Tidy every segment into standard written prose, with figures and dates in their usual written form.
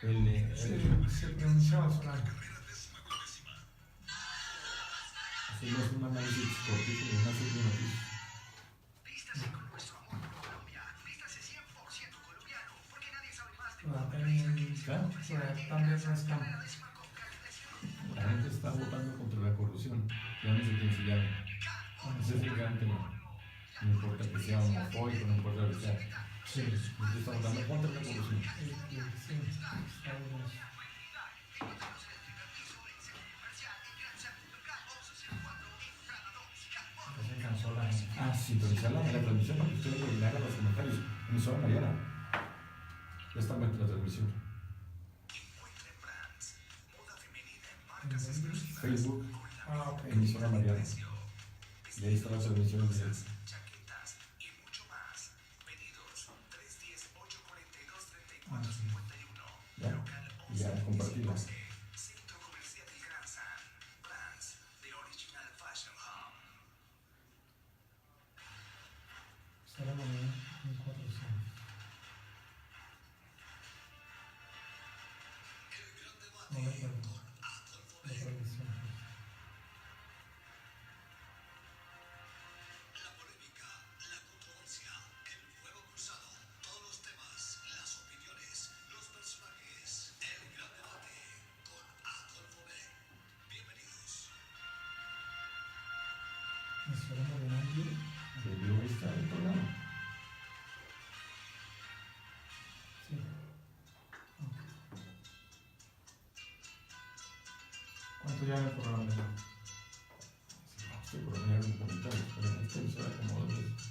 Se pronuncia Solano. Hacemos un análisis cortito de una serie de noticias. Vístase con nuestro amor por Colombia. Vístase 100% colombiano, porque nadie sabe más de Por acá Colombia. también no estamos. La gente está votando contra la corrupción. Llámese quien se llame. Ese es el gran tema. No importa que sea homofóbico, no importa que sea. Sí, Usted está votando contra la corrupción. sí, estamos. Ya se cansó la gente. Sintonizar la transmisión para que ustedes le hagan los comentarios. Emisora Mariana. Ya está en la transmisión. Facebook, Ok. emisora Mariana. Y ahí está la transmisión en directo. Chaquetas y mucho más. Pedidos 310-842-3451. Ya, y ya compartirla. Centro Comercial del Gran San. Brands de Original Fashion Home. Está la moneda 1400. No me acuerdo. La tradición. La polémica, la controversia, el fuego cruzado, todos los temas, las opiniones, los personajes, el gran debate con Adolfo B. Bienvenidos. ¿Me suena moneda aquí? Debió estar el programa. Sí. ¿Cuánto ya en el programa? Estoy por poner un comentario, pero en esta emisora como 2 veces.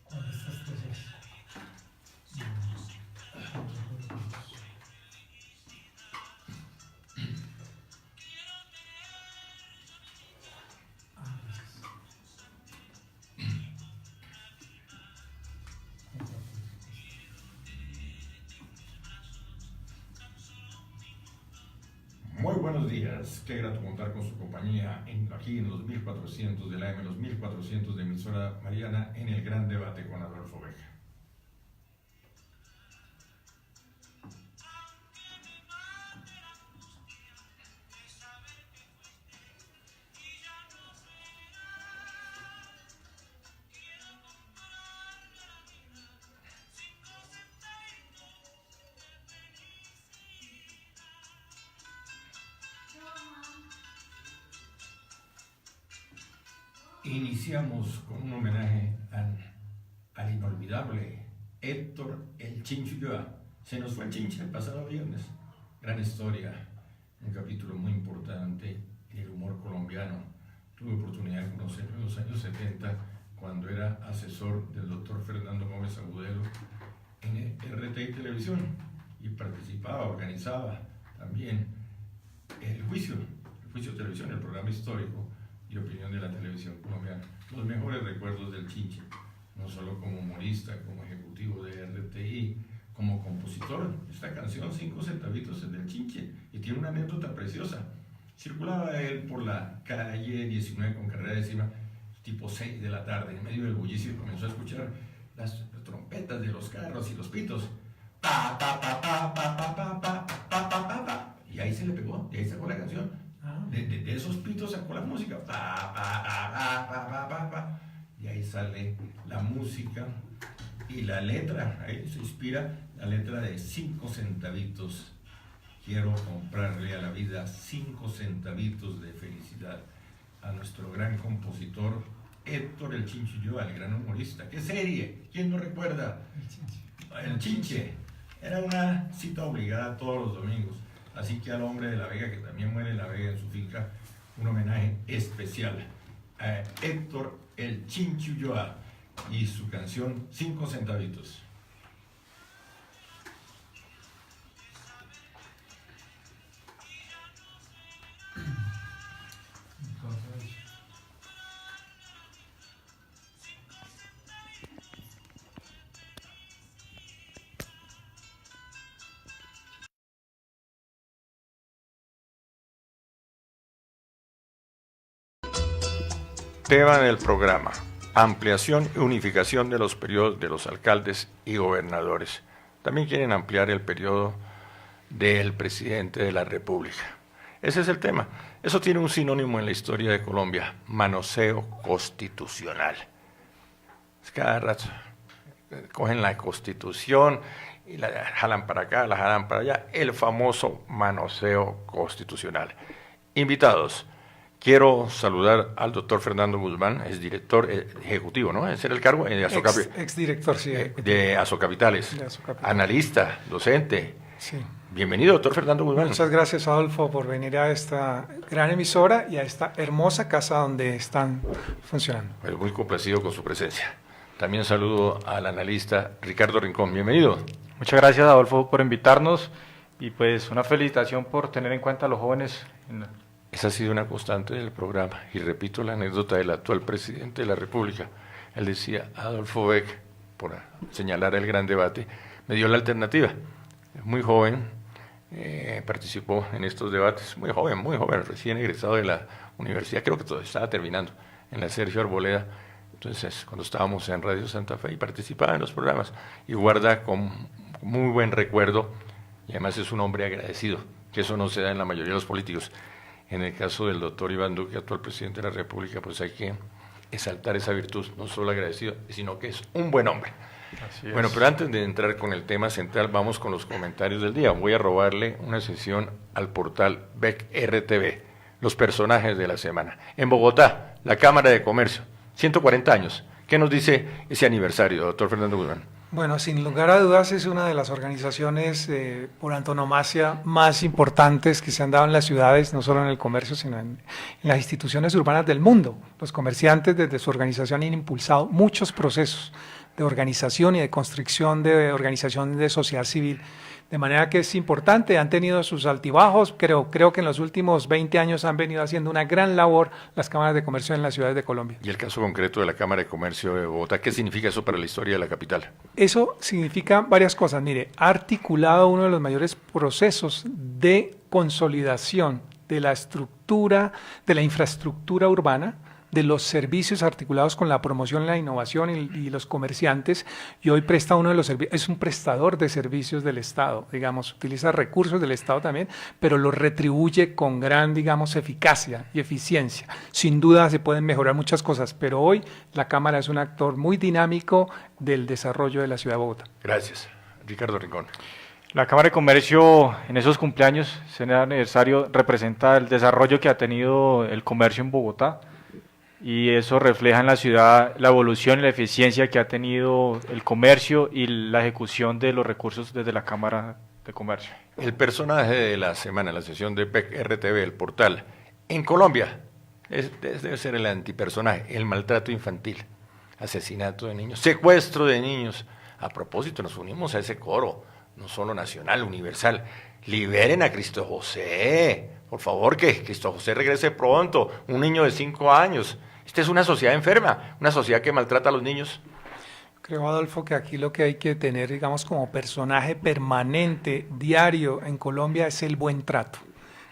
¿Cuál de estas tres es? Muy buenos días, qué grato contar con su compañía aquí en los 1400 de la AM, los 1400 de emisora Mariana en el gran debate con Adolfo Beja. Iniciamos con un homenaje al inolvidable Héctor El Chincho Ulloa. Se nos fue el Chinche el pasado viernes. Gran historia, un capítulo muy importante en el humor colombiano. Tuve oportunidad de conocerlo en los años 70 cuando era asesor del doctor Fernando Gómez Agudelo en RTI Televisión y participaba, organizaba también el juicio Televisión, el programa histórico y opinión de la televisión colombiana. Los mejores recuerdos del Chinche, no solo como humorista, como ejecutivo de RTI, como compositor. Esta canción, 5 centavitos, es del Chinche y tiene una anécdota preciosa. Circulaba él por la calle 19 con carrera décima, tipo 6 de la tarde, en medio del bullicio, y comenzó a escuchar las trompetas de los carros y los pitos. Pa, pa, pa, pa, pa, pa, pa, pa, pa, pa, pa, pa. Y ahí se le pegó, y ahí sacó la canción. De esos pitos sacó la música. Pa, pa, pa, pa, pa, pa, pa, pa. Y ahí sale la música y la letra. Ahí se inspira la letra de 5 centavitos. Quiero comprarle a la vida 5 centavitos de felicidad a nuestro gran compositor Héctor El Chinche Ulloa, el gran humorista. ¿Qué serie? ¿Quién no recuerda? El Chinche. Era una cita obligada todos los domingos. Así que al hombre de La Vega, que también muere en La Vega en su finca, un homenaje especial a Héctor El Chinche Ulloa y su canción 5 centavitos. Entonces, tema del programa. ampliación y unificación de los periodos de los alcaldes y gobernadores. También quieren ampliar el periodo del presidente de la República. Ese es el tema. Eso tiene un sinónimo en la historia de Colombia: manoseo constitucional. Cada rato cogen la Constitución y la jalan para acá, la jalan para allá, el famoso manoseo constitucional. Invitados, quiero saludar al doctor Fernando Guzmán, es director ejecutivo, ¿no? ¿Ese era el cargo? De Exdirector, sí. De Asocapitales, analista, docente. Sí. Bienvenido, doctor Fernando Guzmán. Muchas gracias, Adolfo, por venir a esta gran emisora y a esta hermosa casa donde están funcionando. Pues muy complacido con su presencia. También saludo al analista Ricardo Rincón. Bienvenido. Muchas gracias, Adolfo, por invitarnos y pues una felicitación por tener en cuenta a los jóvenes. Esa ha sido una constante del programa y repito la anécdota del actual presidente de la República. Él decía, Adolfo Beck, por señalar el gran debate, me dio la alternativa. Muy joven, participó en estos debates, muy joven, recién egresado de la universidad, creo que todavía estaba terminando, en la Sergio Arboleda. Entonces, cuando estábamos en Radio Santa Fe y participaba en los programas y guarda con muy buen recuerdo y además es un hombre agradecido, que eso no se da en la mayoría de los políticos. En el caso del doctor Iván Duque, actual presidente de la República, pues hay que exaltar esa virtud, no solo agradecido, sino que es un buen hombre. Bueno, pero antes de entrar con el tema central, vamos con los comentarios del día. Voy a robarle una sesión al portal BEC RTV, los personajes de la semana. En Bogotá, la Cámara de Comercio, 140 años. ¿Qué nos dice ese aniversario, doctor Fernando Guzmán? Bueno, sin lugar a dudas es una de las organizaciones por antonomasia más importantes que se han dado en las ciudades, no solo en el comercio, sino en las instituciones urbanas del mundo. Los comerciantes desde su organización han impulsado muchos procesos de organización y de construcción de organización de sociedad civil, de manera que es importante, han tenido sus altibajos, creo que en los últimos 20 años han venido haciendo una gran labor las cámaras de comercio en las ciudades de Colombia. Y el caso concreto de la Cámara de Comercio de Bogotá, ¿qué significa eso para la historia de la capital? Eso significa varias cosas. Mire, ha articulado uno de los mayores procesos de consolidación de la estructura, de la infraestructura urbana, de los servicios articulados con la promoción, la innovación y los comerciantes, y hoy presta uno de los servicios, es un prestador de servicios del Estado, digamos, utiliza recursos del Estado también, pero los retribuye con gran, digamos, eficacia y eficiencia. Sin duda se pueden mejorar muchas cosas, pero hoy la Cámara es un actor muy dinámico del desarrollo de la ciudad de Bogotá. Gracias. Ricardo Rincón. La Cámara de Comercio en esos cumpleaños, ese aniversario, representa el desarrollo que ha tenido el comercio en Bogotá, y eso refleja en la ciudad la evolución y la eficiencia que ha tenido el comercio y la ejecución de los recursos desde la Cámara de Comercio. El personaje de la semana, la sesión de PEC RTV, el portal, en Colombia, debe ser el antipersonaje, el maltrato infantil, asesinato de niños, secuestro de niños. A propósito, nos unimos a ese coro, no solo nacional, universal. Liberen a Cristo José, por favor, que Cristo José regrese pronto, un niño de 5 años. Esta es una sociedad enferma, una sociedad que maltrata a los niños. Creo, Adolfo, que aquí lo que hay que tener, digamos, como personaje permanente, diario en Colombia es el buen trato.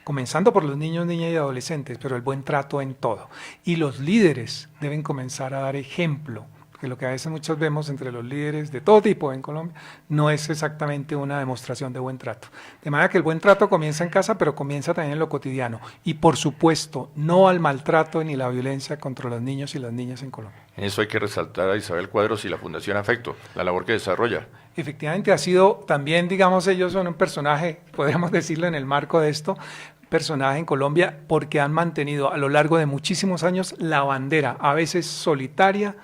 Comenzando por los niños, niñas y adolescentes, pero el buen trato en todo. Y los líderes deben comenzar a dar ejemplo, porque lo que a veces muchos vemos entre los líderes de todo tipo en Colombia no es exactamente una demostración de buen trato. De manera que el buen trato comienza en casa, pero comienza también en lo cotidiano. Y por supuesto, no al maltrato ni la violencia contra los niños y las niñas en Colombia. En eso hay que resaltar a Isabel Cuadros y la Fundación Afecto, la labor que desarrolla. Efectivamente ha sido también, digamos, ellos son un personaje, podríamos decirlo en el marco de esto, personaje en Colombia porque han mantenido a lo largo de muchísimos años la bandera, a veces solitaria,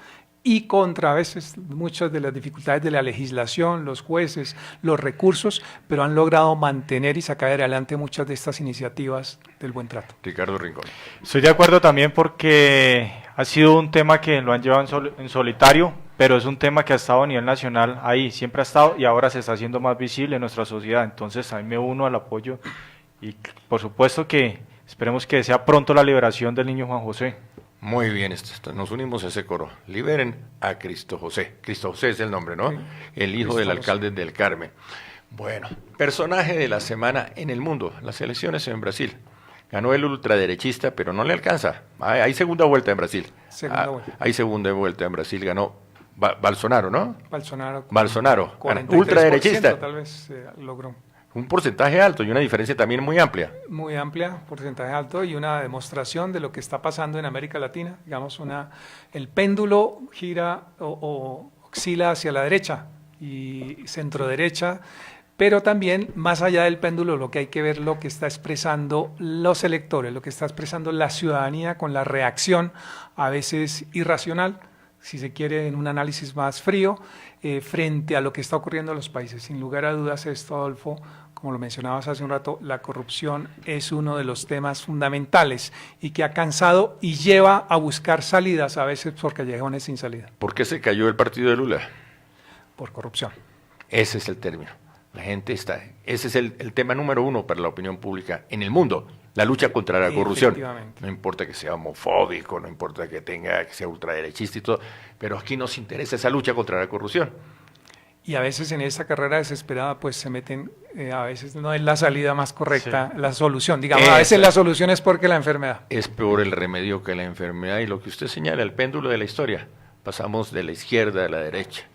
y contra a veces muchas de las dificultades de la legislación, los jueces, los recursos, pero han logrado mantener y sacar adelante muchas de estas iniciativas del buen trato. Ricardo Rincón. Estoy de acuerdo también porque ha sido un tema que lo han llevado en solitario, pero es un tema que ha estado a nivel nacional ahí, siempre ha estado y ahora se está haciendo más visible en nuestra sociedad. Entonces a mí me uno al apoyo y por supuesto que esperemos que sea pronto la liberación del niño Juan José. Muy bien, nos unimos a ese coro. Liberen a Cristo José. Cristo José es el nombre, ¿no? Sí. El hijo del alcalde del Carmen. Bueno, personaje de la semana en el mundo, las elecciones en Brasil. Ganó el ultraderechista, pero no le alcanza. Hay segunda vuelta en Brasil. Segunda vuelta. Hay segunda vuelta en Brasil. Ganó Bolsonaro, ¿no? Bolsonaro. Bolsonaro, 43% ultraderechista. Tal vez logró. Un porcentaje alto y una diferencia también muy amplia. Muy amplia, porcentaje alto y una demostración de lo que está pasando en América Latina. Digamos, el péndulo gira o oscila hacia la derecha y centro derecha, pero también más allá del péndulo lo que hay que ver lo que está expresando los electores, lo que está expresando la ciudadanía con la reacción a veces irracional, si se quiere en un análisis más frío, frente a lo que está ocurriendo en los países. Sin lugar a dudas esto, Adolfo, como lo mencionabas hace un rato, la corrupción es uno de los temas fundamentales y que ha cansado y lleva a buscar salidas a veces por callejones sin salida. ¿Por qué se cayó el partido de Lula? Por corrupción. Ese es el término. La gente está. Ese es el tema número uno para la opinión pública en el mundo. La lucha contra la corrupción. No importa que sea homofóbico, no importa que sea ultraderechista y todo, pero aquí nos interesa esa lucha contra la corrupción. Y a veces en esa carrera desesperada pues se meten, a veces no es la salida más correcta, sí, la solución. Digamos, a veces la solución es porque la enfermedad. Es peor el remedio que la enfermedad y lo que usted señala, el péndulo de la historia. Pasamos de la izquierda a la derecha.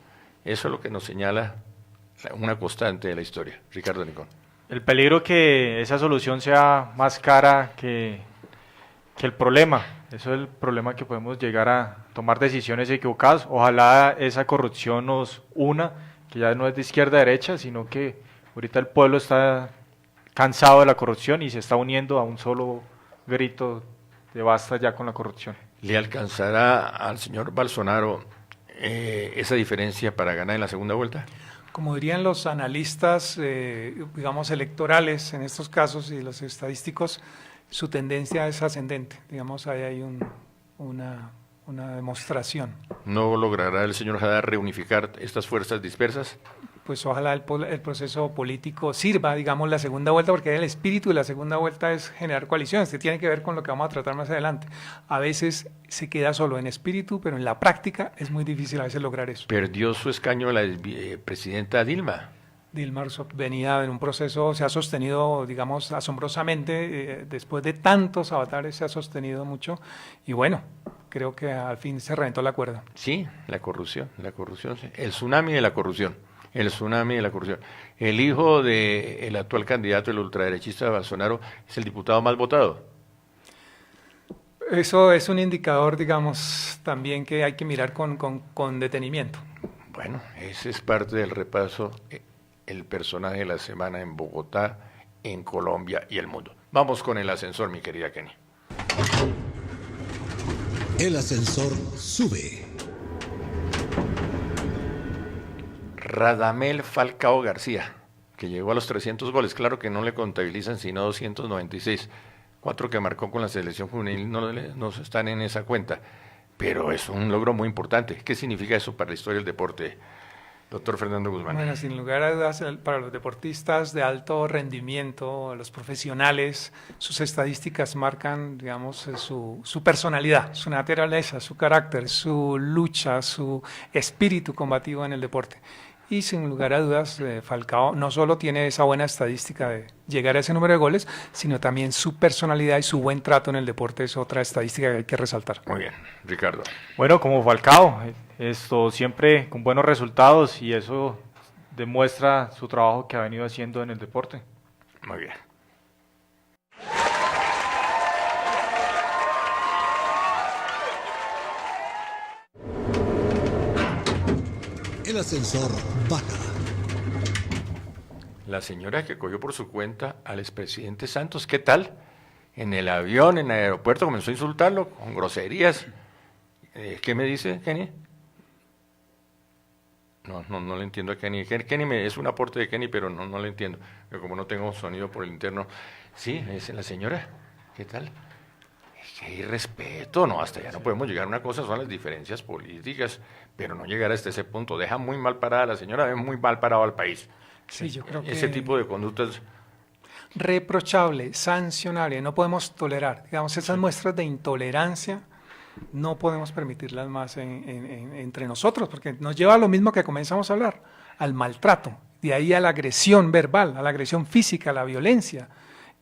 Eso es lo que nos señala una constante de la historia. Ricardo Nicón. El peligro que esa solución sea más cara que el problema. Eso es el problema, que podemos llegar a tomar decisiones equivocadas. Ojalá esa corrupción nos una, que ya no es de izquierda a derecha, sino que ahorita el pueblo está cansado de la corrupción y se está uniendo a un solo grito de basta ya con la corrupción. ¿Le alcanzará al señor Bolsonaro esa diferencia para ganar en la segunda vuelta? Como dirían los analistas, digamos, electorales en estos casos y los estadísticos, su tendencia es ascendente. Digamos, ahí hay una demostración. ¿No logrará el señor Haddad reunificar estas fuerzas dispersas? Pues ojalá el proceso político sirva, digamos, la segunda vuelta, porque el espíritu de la segunda vuelta es generar coaliciones, que tiene que ver con lo que vamos a tratar más adelante. A veces se queda solo en espíritu, pero en la práctica es muy difícil a veces lograr eso. Perdió su escaño la presidenta Dilma. Dilma Rousseff venía en un proceso, se ha sostenido, digamos, asombrosamente, después de tantos avatares se ha sostenido mucho, y bueno, creo que al fin se reventó la cuerda. Sí, la corrupción, sí. El tsunami de la corrupción. El tsunami de la corrupción. El hijo del actual candidato, el ultraderechista Bolsonaro, es el diputado más votado. Eso es un indicador, digamos, también que hay que mirar con detenimiento. Bueno, ese es parte del repaso, el personaje de la semana en Bogotá, en Colombia y el mundo. Vamos con el ascensor, mi querida Kenny. El ascensor sube. Radamel Falcao García, que llegó a los 300 goles, claro que no le contabilizan sino 296, 4 que marcó con la selección juvenil no están en esa cuenta, pero es un logro muy importante. ¿Qué significa eso para la historia del deporte, doctor Fernando Guzmán? Bueno, sin lugar a dudas, para los deportistas de alto rendimiento, los profesionales, sus estadísticas marcan, digamos, su personalidad, su naturaleza, su carácter, su lucha, su espíritu combativo en el deporte. Y sin lugar a dudas, Falcao no solo tiene esa buena estadística de llegar a ese número de goles, sino también su personalidad y su buen trato en el deporte es otra estadística que hay que resaltar. Muy bien, Ricardo. Bueno, como Falcao, esto siempre con buenos resultados, y eso demuestra su trabajo que ha venido haciendo en el deporte. Muy bien. El ascensor baja. La señora que cogió por su cuenta al expresidente Santos, ¿qué tal? En el avión, en el aeropuerto, comenzó a insultarlo con groserías. ¿Qué me dice, Kenny? No le entiendo a Kenny. Kenny es un aporte de Kenny, pero no le entiendo. Pero como no tengo sonido por el interno. Sí, es la señora. ¿Qué tal? Qué irrespeto, no, hasta ya no podemos llegar a una cosa, son las diferencias políticas, pero no llegar hasta ese punto. Deja muy mal parada a la señora, ve muy mal parado al país. Sí, yo creo que ese tipo de conductas reprochable, sancionable, no podemos tolerar. Digamos, esas muestras de intolerancia no podemos permitirlas más entre nosotros, porque nos lleva a lo mismo que comenzamos a hablar, al maltrato, de ahí a la agresión verbal, a la agresión física, a la violencia.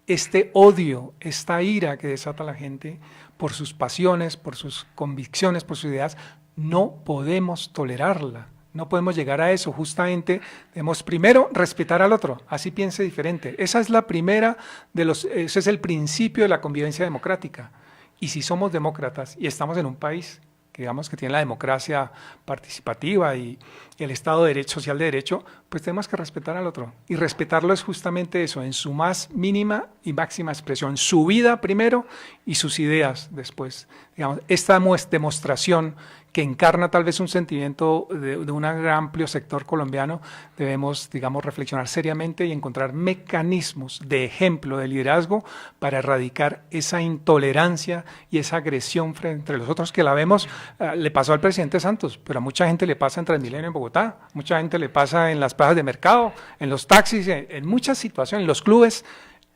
este odio, esta ira que desata la gente por sus pasiones, por sus convicciones, por sus ideas, no podemos tolerarla. No podemos llegar a eso. Justamente debemos primero respetar al otro, así piense diferente. Esa es la primera ese es el principio de la convivencia democrática. Y si somos demócratas y estamos en un país que digamos que tiene la democracia participativa y el Estado de Derecho, social de derecho, pues tenemos que respetar al otro. Y respetarlo es justamente eso, en su más mínima y máxima expresión. Su vida primero y sus ideas después. Digamos, esta demostración que encarna tal vez un sentimiento de un amplio sector colombiano, debemos, digamos, reflexionar seriamente y encontrar mecanismos de ejemplo, de liderazgo, para erradicar esa intolerancia y esa agresión entre los otros que la vemos. Le pasó al presidente Santos, pero a mucha gente le pasa en Transmilenio en Bogotá, mucha gente le pasa en las plazas de mercado, en los taxis, en muchas situaciones, en los clubes,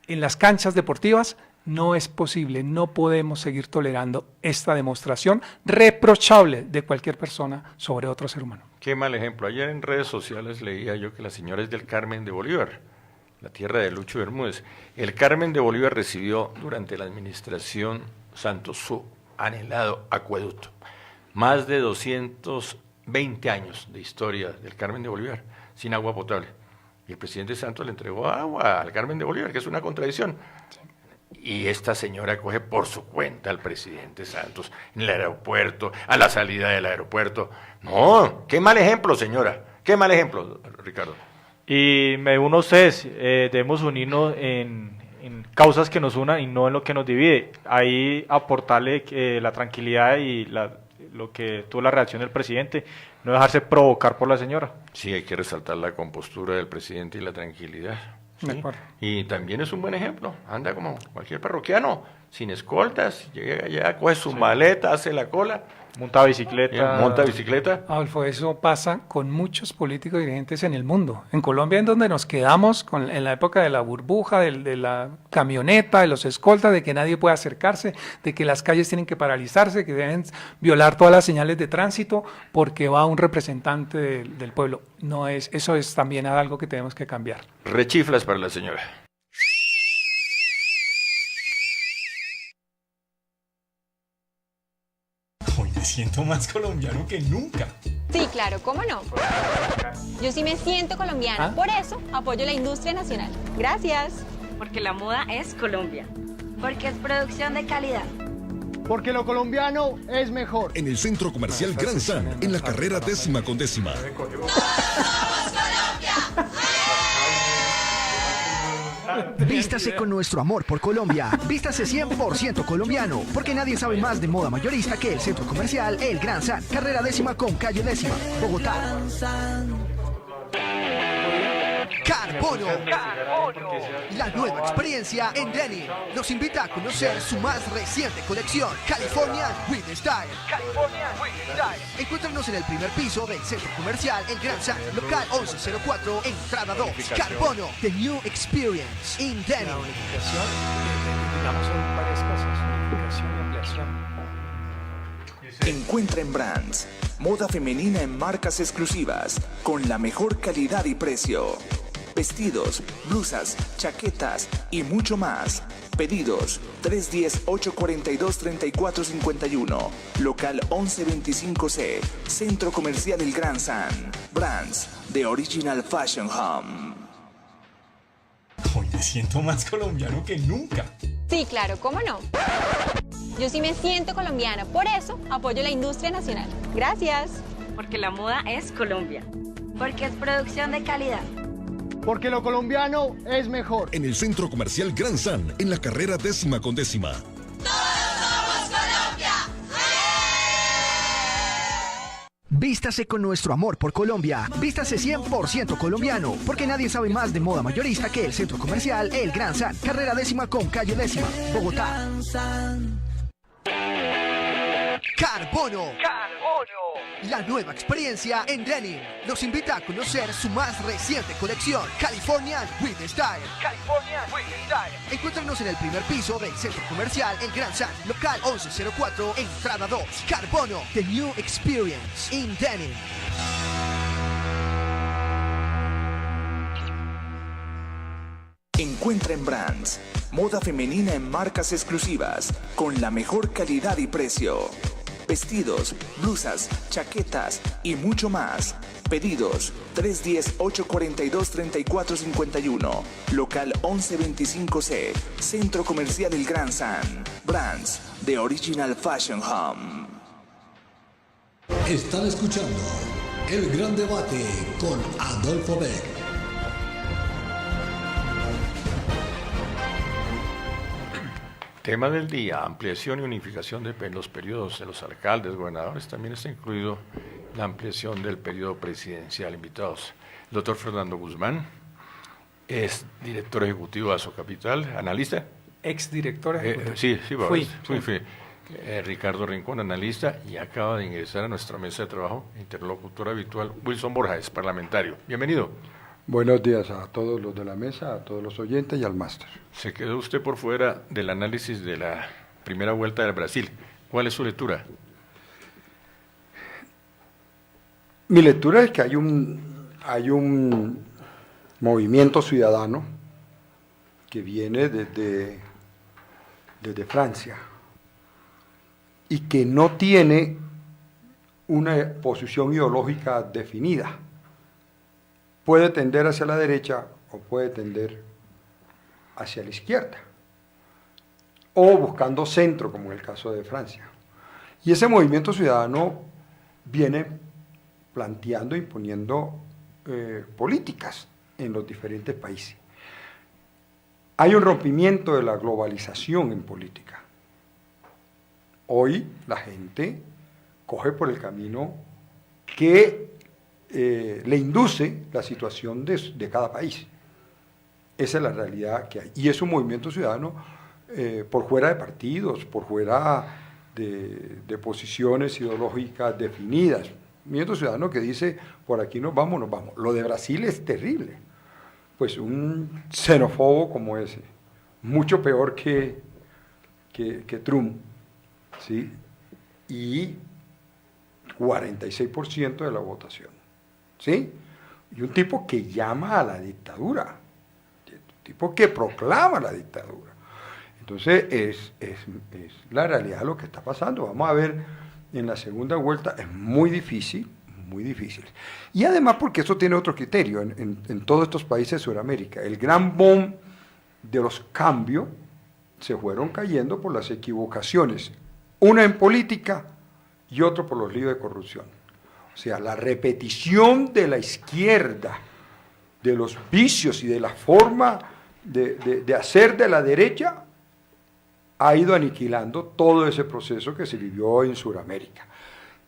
en las canchas deportivas. No es posible, no podemos seguir tolerando esta demostración reprochable de cualquier persona sobre otro ser humano. Qué mal ejemplo. Ayer en redes sociales leía yo que la señora es del Carmen de Bolívar, la tierra de Lucho Bermúdez. El Carmen de Bolívar recibió durante la administración Santos su anhelado acueducto. Más de 220 años de historia del Carmen de Bolívar sin agua potable. Y el presidente Santos le entregó agua al Carmen de Bolívar, que es una contradicción. Y esta señora coge por su cuenta al presidente Santos en el aeropuerto, a la salida del aeropuerto. No, qué mal ejemplo, señora. Qué mal ejemplo, Ricardo. Y me uno a ustedes, debemos unirnos en causas que nos unan y no en lo que nos divide. Ahí aportarle la tranquilidad y lo que tuvo la reacción del presidente, no dejarse provocar por la señora. Sí, hay que resaltar la compostura del presidente y la tranquilidad. De ¿sí? acuerdo. Y también es un buen ejemplo. Anda como cualquier parroquiano, sin escoltas, llega allá, coge su maleta, hace la cola, Monta bicicleta. monta bicicleta. Adolfo, eso pasa con muchos políticos y dirigentes en el mundo. En Colombia, en donde nos quedamos en la época de la burbuja, de la camioneta, de los escoltas, de que nadie puede acercarse, de que las calles tienen que paralizarse, que deben violar todas las señales de tránsito porque va un representante del pueblo. No es, eso es también algo que tenemos que cambiar. Rechiflas para la señora. Hoy me siento más colombiano que nunca. Sí, claro, ¿cómo no? Yo sí me siento colombiana, ¿Ah? por eso apoyo la industria nacional. Gracias. Porque la moda es Colombia. Porque es producción de calidad. Porque lo colombiano es mejor. En el Centro Comercial Gran San, en la carrera 10ª con 10ª. Vístase con nuestro amor por Colombia. Vístase 100% colombiano, porque nadie sabe más de moda mayorista que el Centro Comercial El Gran San, carrera 10ª con calle 10ª, Bogotá. Carbono, la nueva experiencia en denim. Nos invita a conocer su más reciente colección, Californian with Style. Encuéntranos en el primer piso del Centro Comercial El Gran San, local 1104, entrada 2. Carbono, the new experience in La denim. unificación, digamos, son varias cosas, unificación y ampliación. Encuentra en Brands moda femenina en marcas exclusivas con la mejor calidad y precio. Vestidos, blusas, chaquetas y mucho más. Pedidos 310-842-3451. Local 1125C. Centro Comercial El Gran San. Brands, The Original Fashion Home. Hoy me siento más colombiano que nunca. Sí, claro, ¿cómo no? Yo sí me siento colombiana, por eso apoyo la industria nacional. Gracias. Porque la moda es Colombia. Porque es producción de calidad. Porque lo colombiano es mejor. En el Centro Comercial Gran San, en la carrera 10ª con 10ª. Vístase con nuestro amor por Colombia. Vístase 100% colombiano, porque nadie sabe más de moda mayorista que el Centro Comercial El Gran San, carrera 10ª con calle 10ª, Bogotá. Carbono, la nueva experiencia en denim. Nos invita a conocer su más reciente colección, Californian with Style. Encuéntranos en el primer piso del Centro Comercial El Gran San, local 1104, entrada 2. Carbono, the new experience in denim. encuentra en Brands. Moda femenina en marcas exclusivas, con la mejor calidad y precio. Vestidos, blusas, chaquetas y mucho más. Pedidos 310-842-3451. Local 1125C. Centro Comercial El Gran San. Brands, The Original Fashion Home. Están escuchando El Gran Debate con Adolfo Beck. Tema del día, ampliación y unificación de los periodos de los alcaldes, gobernadores. También está incluido la ampliación del periodo presidencial. Invitados, el doctor Fernando Guzmán, es director ejecutivo de Asocapital, analista. Exdirector ejecutivo. Sí, Fui. Ricardo Rincón, analista, y acaba de ingresar a nuestra mesa de trabajo, interlocutor habitual, Wilson Borja, es parlamentario. Bienvenido. Buenos días a todos los de la mesa, a todos los oyentes y al máster. Se quedó usted por fuera del análisis de la primera vuelta del Brasil. ¿Cuál es su lectura? Mi lectura es que hay un movimiento ciudadano que viene desde Francia y que no tiene una posición ideológica definida. Puede tender hacia la derecha o puede tender hacia la izquierda, o buscando centro, como en el caso de Francia. Y ese movimiento ciudadano viene planteando, imponiendo políticas en los diferentes países. Hay un rompimiento de la globalización en política. Hoy la gente coge por el camino que le induce la situación de cada país. Esa es la realidad que hay. Y es un movimiento ciudadano por fuera de partidos, por fuera de posiciones ideológicas definidas. Un movimiento ciudadano que dice, por aquí nos vamos, nos vamos. Lo de Brasil es terrible. Pues un xenófobo como ese, mucho peor que Trump, ¿sí? Y 46% de la votación, ¿sí? Y un tipo que llama a la dictadura, un tipo que proclama la dictadura. Entonces es la realidad de lo que está pasando. Vamos a ver en la segunda vuelta, es muy difícil. Muy difícil. Y además porque eso tiene otro criterio en todos estos países de Sudamérica. El gran boom de los cambios se fueron cayendo por las equivocaciones, una en política y otro por los líos de corrupción. O sea, la repetición de la izquierda, de los vicios y de la forma de hacer de la derecha, ha ido aniquilando todo ese proceso que se vivió en Sudamérica.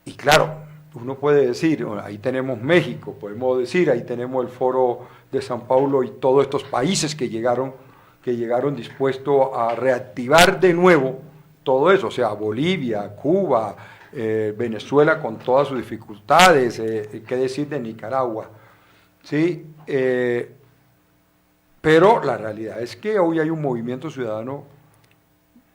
Y claro, uno puede decir, bueno, ahí tenemos México, podemos decir, ahí tenemos el Foro de San Paulo y todos estos países que llegaron dispuestos a reactivar de nuevo todo eso, o sea, Bolivia, Cuba, Venezuela con todas sus dificultades, qué decir de Nicaragua, ¿sí? Pero la realidad es que hoy hay un movimiento ciudadano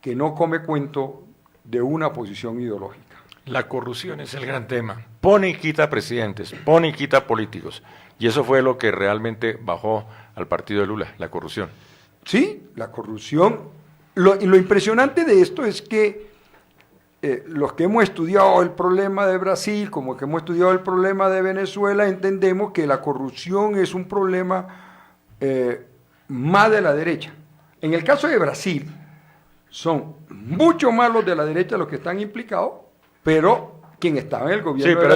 que no come cuento de una posición ideológica. La corrupción es el gran tema. Pone y quita presidentes, pone y quita políticos. Y eso fue lo que realmente bajó al partido de Lula, la corrupción. Sí, la corrupción. Lo impresionante de esto es que los que hemos estudiado el problema de Brasil, como que hemos estudiado el problema de Venezuela, entendemos que la corrupción es un problema más de la derecha. En el caso de Brasil, son mucho más los de la derecha los que están implicados, pero quien estaba en el gobierno. Sí, pero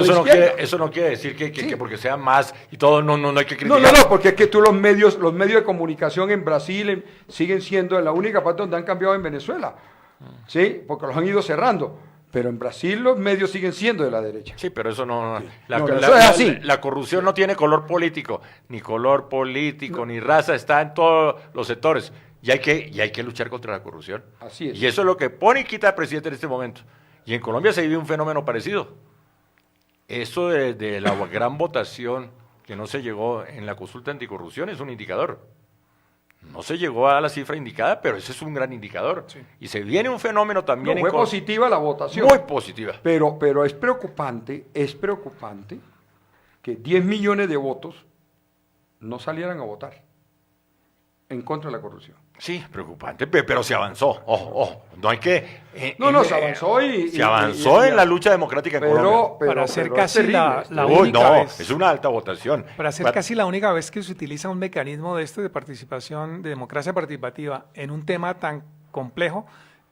eso no quiere decir que porque sea más y todo no hay que criticar. No, porque es que los medios de comunicación en Brasil siguen siendo la única parte donde han cambiado en Venezuela, ¿sí? Porque los han ido cerrando. Pero en Brasil los medios siguen siendo de la derecha. Sí, pero eso no. Sí. Eso es así. La corrupción no tiene color político, ni raza, está en todos los sectores. Y hay que luchar contra la corrupción. Así es. Y eso es lo que pone y quita al presidente en este momento. Y en Colombia se vive un fenómeno parecido. Eso de la gran votación que no se llegó en la consulta anticorrupción es un indicador. No se llegó a la cifra indicada, pero ese es un gran indicador. Sí. Y se viene un fenómeno también. Fue positiva la votación. Muy positiva. Pero es preocupante que 10 millones de votos no salieran a votar. en contra de la corrupción. Sí, preocupante, pero se avanzó. Ojo, no hay que... se avanzó se avanzó en la lucha democrática en Colombia. Para ser casi la Uy, única vez... es una alta votación. Para ser casi la única vez que se utiliza un mecanismo de participación, de democracia participativa, en un tema tan complejo,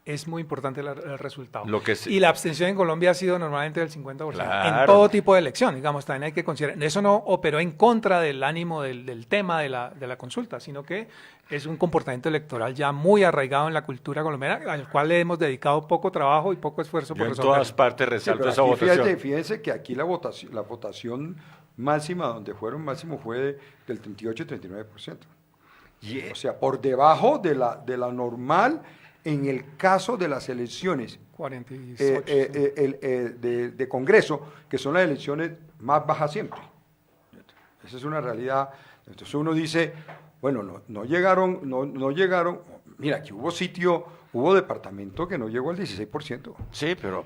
es muy importante el resultado. Y la abstención en Colombia ha sido normalmente del 50%. Claro. En todo tipo de elección, digamos, también hay que considerar. Eso no operó en contra del ánimo del tema de la consulta, sino que es un comportamiento electoral ya muy arraigado en la cultura colombiana, al cual le hemos dedicado poco trabajo y poco esfuerzo por resolver. En todas partes resalto esa votación. Fíjense que aquí la votación máxima, donde fueron máximo, fue del 38-39%. O sea, por debajo de la normal. En el caso de las elecciones 48, de Congreso, que son las elecciones más bajas siempre. Esa es una realidad. Entonces uno dice, bueno, no llegaron. Mira, aquí hubo departamento que no llegó al 16%. Sí, pero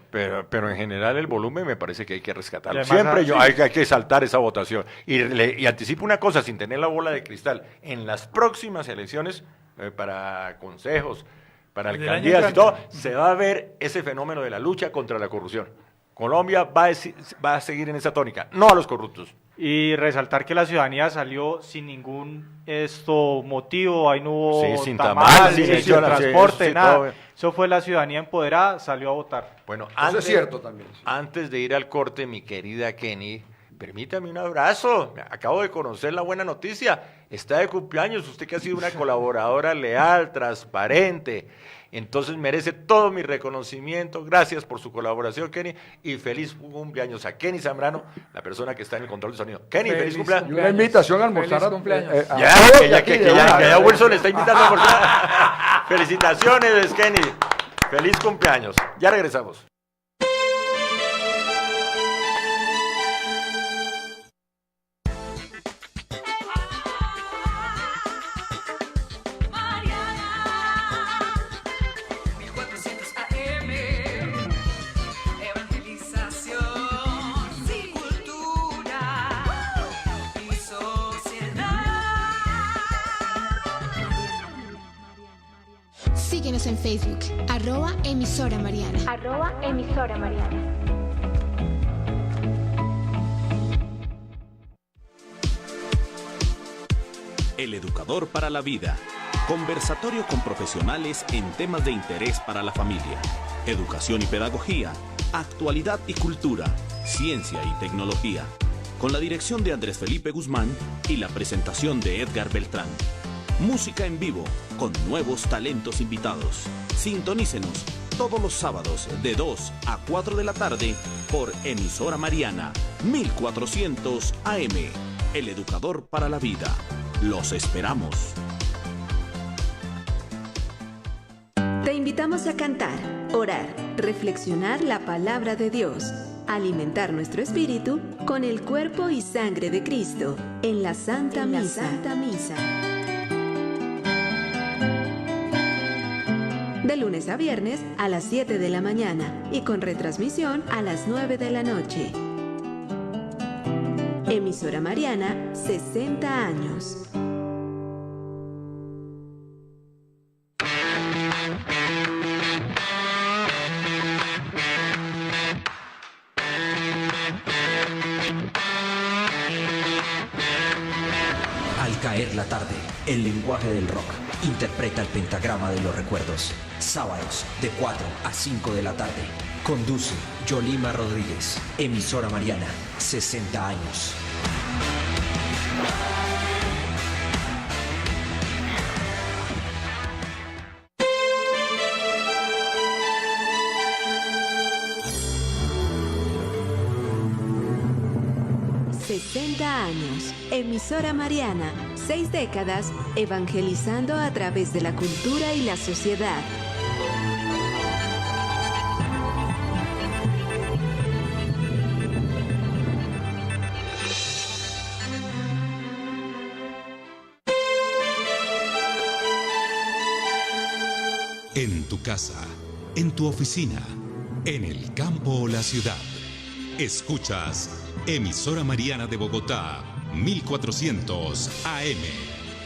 en general el volumen me parece que hay que rescatarlo. Además, Siempre hay que saltar esa votación. Y anticipo una cosa, sin tener la bola de cristal. En las próximas elecciones, para consejos, para alcaldías y todo, se va a ver ese fenómeno de la lucha contra la corrupción. Colombia va a seguir en esa tónica, no a los corruptos. Y resaltar que la ciudadanía salió sin ningún motivo, ahí no hubo sin tamales, sin tamal, transporte, nada. Todo. Eso fue la ciudadanía empoderada, salió a votar. Bueno, eso es cierto también. Sí. Antes de ir al corte, mi querida Kenny, permítame un abrazo. Acabo de conocer la buena noticia. Está de cumpleaños, usted que ha sido una colaboradora leal, transparente. Entonces merece todo mi reconocimiento. Gracias por su colaboración, Kenny. Y feliz cumpleaños a Kenny Zambrano, la persona que está en el control de sonido. Kenny, feliz cumpleaños. Y una invitación a almorzar. Ya Wilson le está invitando a almorzar. Felicitaciones, Kenny. Feliz cumpleaños. Ya regresamos. Síguenos en Facebook, @emisora Mariana. @emisora Mariana. El educador para la vida. Conversatorio con profesionales en temas de interés para la familia. Educación y pedagogía. Actualidad y cultura. Ciencia y tecnología. Con la dirección de Andrés Felipe Guzmán y la presentación de Edgar Beltrán. Música en vivo, con nuevos talentos invitados. Sintonícenos todos los sábados de 2 a 4 de la tarde por Emisora Mariana, 1400 AM. El educador para la vida. Los esperamos. Te invitamos a cantar, orar, reflexionar la palabra de Dios, alimentar nuestro espíritu con el cuerpo y sangre de Cristo en la Santa Misa. De lunes a viernes a las 7 de la mañana y con retransmisión a las 9 de la noche. Emisora Mariana, 60 años. Al caer la tarde, el lenguaje del rock interpreta el pentagrama de los recuerdos. Sábados de 4 a 5 de la tarde. Conduce Yolima Rodríguez. Emisora Mariana, 60 años. Años. Emisora Mariana, 6 décadas evangelizando a través de la cultura y la sociedad. En tu casa, en tu oficina, en el campo o la ciudad. Escuchas Emisora Mariana de Bogotá, 1400 AM.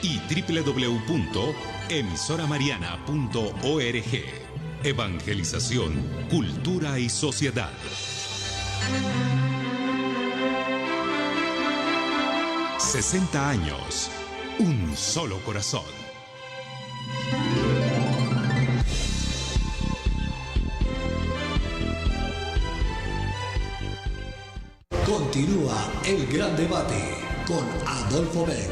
y www.emisoramariana.org. Evangelización, cultura y sociedad. «60 años, un solo corazón». Continúa el gran debate con Adolfo Beck.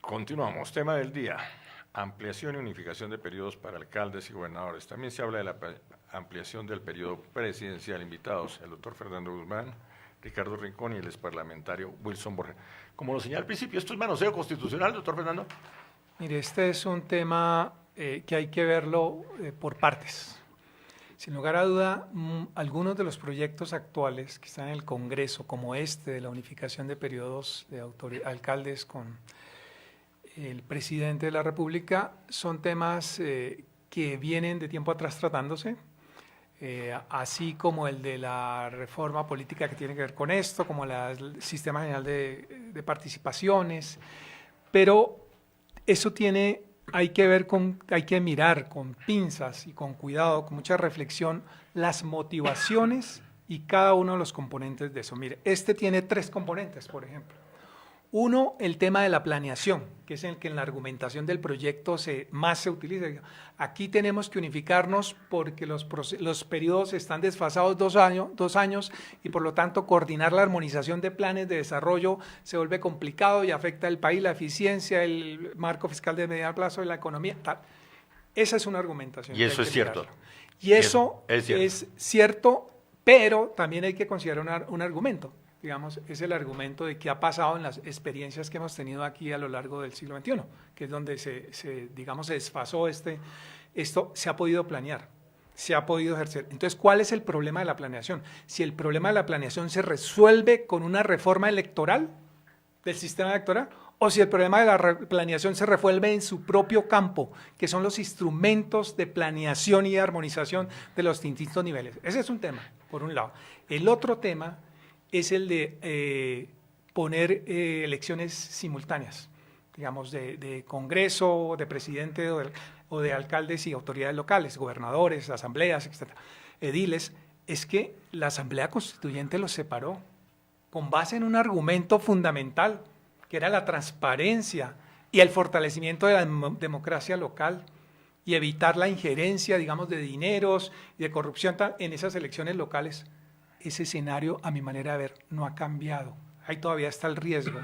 Continuamos, tema del día, ampliación y unificación de periodos para alcaldes y gobernadores. También se habla de la ampliación del periodo presidencial. Invitados, el doctor Fernando Guzmán, Ricardo Rincón y el exparlamentario Wilson Borges. Como lo señalé al principio, ¿esto es manoseo constitucional, doctor Fernando? Mire, este es un tema que hay que verlo por partes. Sin lugar a duda, algunos de los proyectos actuales que están en el Congreso, como este de la unificación de periodos de alcaldes con el presidente de la República, son temas que vienen de tiempo atrás tratándose, así como el de la reforma política que tiene que ver con esto, como el sistema general de participaciones, pero eso hay que mirar con pinzas y con cuidado, con mucha reflexión, las motivaciones y cada uno de los componentes de eso. Mire, este tiene 3 componentes, por ejemplo. Uno, el tema de la planeación, que es el que en la argumentación del proyecto más se utiliza. Aquí tenemos que unificarnos porque los periodos están desfasados 2 años y por lo tanto coordinar la armonización de planes de desarrollo se vuelve complicado y afecta al país, la eficiencia, el marco fiscal de mediano plazo de la economía. Tal. Esa es una argumentación. Y eso es cierto. Y eso es cierto, pero también hay que considerar un argumento. Digamos, es el argumento de qué ha pasado en las experiencias que hemos tenido aquí a lo largo del siglo XXI, que es donde se desfasó esto se ha podido planear, se ha podido ejercer. Entonces, ¿cuál es el problema de la planeación? Si el problema de la planeación se resuelve con una reforma electoral del sistema electoral, o si el problema de la planeación se resuelve en su propio campo, que son los instrumentos de planeación y de armonización de los distintos niveles. Ese es un tema, por un lado. El otro tema es el de poner elecciones simultáneas, digamos, de Congreso, de presidente o de alcaldes y autoridades locales, gobernadores, asambleas, etcétera, ediles. Es que la Asamblea Constituyente los separó con base en un argumento fundamental, que era la transparencia y el fortalecimiento de la democracia local y evitar la injerencia, digamos, de dineros y de corrupción en esas elecciones locales. Ese escenario, a mi manera de ver, no ha cambiado. Ahí todavía está el riesgo.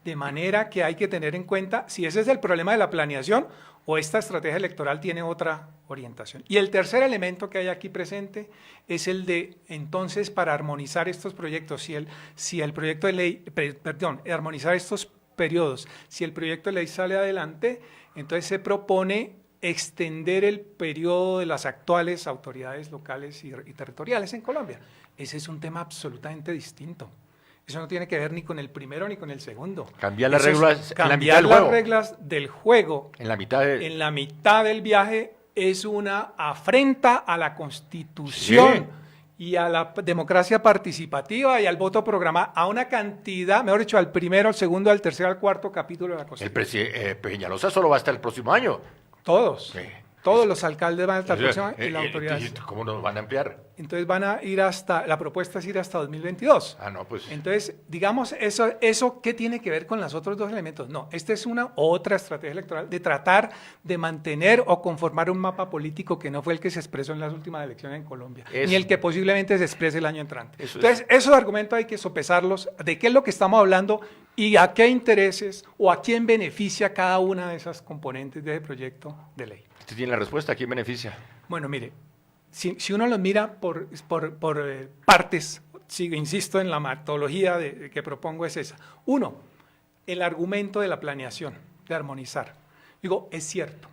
De manera que hay que tener en cuenta si ese es el problema de la planeación o esta estrategia electoral tiene otra orientación. Y el tercer elemento que hay aquí presente es el de, entonces, para armonizar estos proyectos, si el proyecto de ley, armonizar estos periodos, si el proyecto de ley sale adelante, entonces se propone extender el periodo de las actuales autoridades locales y territoriales en Colombia. Ese es un tema absolutamente distinto. Eso no tiene que ver ni con el primero ni con el segundo. Cambiar las reglas en la mitad del juego. Cambiar las reglas del juego en la mitad del viaje es una afrenta a la Constitución y a la democracia participativa y al voto programado, a una cantidad, mejor dicho, al primero, al segundo, al tercero, al cuarto capítulo de la Constitución. El Peñalosa solo va hasta el próximo año. Todos. Sí. Todos los alcaldes van hasta el próximo año y la autoridad. ¿Cómo nos van a ampliar? Entonces van a ir la propuesta es ir hasta 2022. Ah, no, pues. Entonces, digamos, eso ¿qué tiene que ver con los otros 2 elementos? No, esta es otra estrategia electoral de tratar de mantener o conformar un mapa político que no fue el que se expresó en las últimas elecciones en Colombia, ni el que posiblemente se exprese el año entrante. Entonces, esos argumentos hay que sopesarlos, de qué es lo que estamos hablando y a qué intereses o a quién beneficia cada una de esas componentes de ese proyecto de ley. ¿Usted tiene la respuesta? ¿A quién beneficia? Bueno, mire, si uno lo mira por partes, insisto en la metodología que propongo es esa. Uno, el argumento de la planeación, de armonizar. Digo, es cierto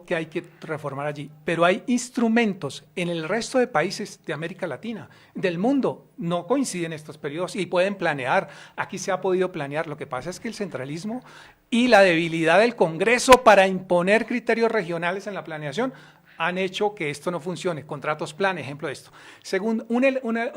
que hay que reformar allí, pero hay instrumentos en el resto de países de América Latina, del mundo, no coinciden estos periodos y pueden planear. Aquí se ha podido planear. Lo que pasa es que el centralismo y la debilidad del Congreso para imponer criterios regionales en la planeación han hecho que esto no funcione. Contratos plan, ejemplo de esto. Segundo, un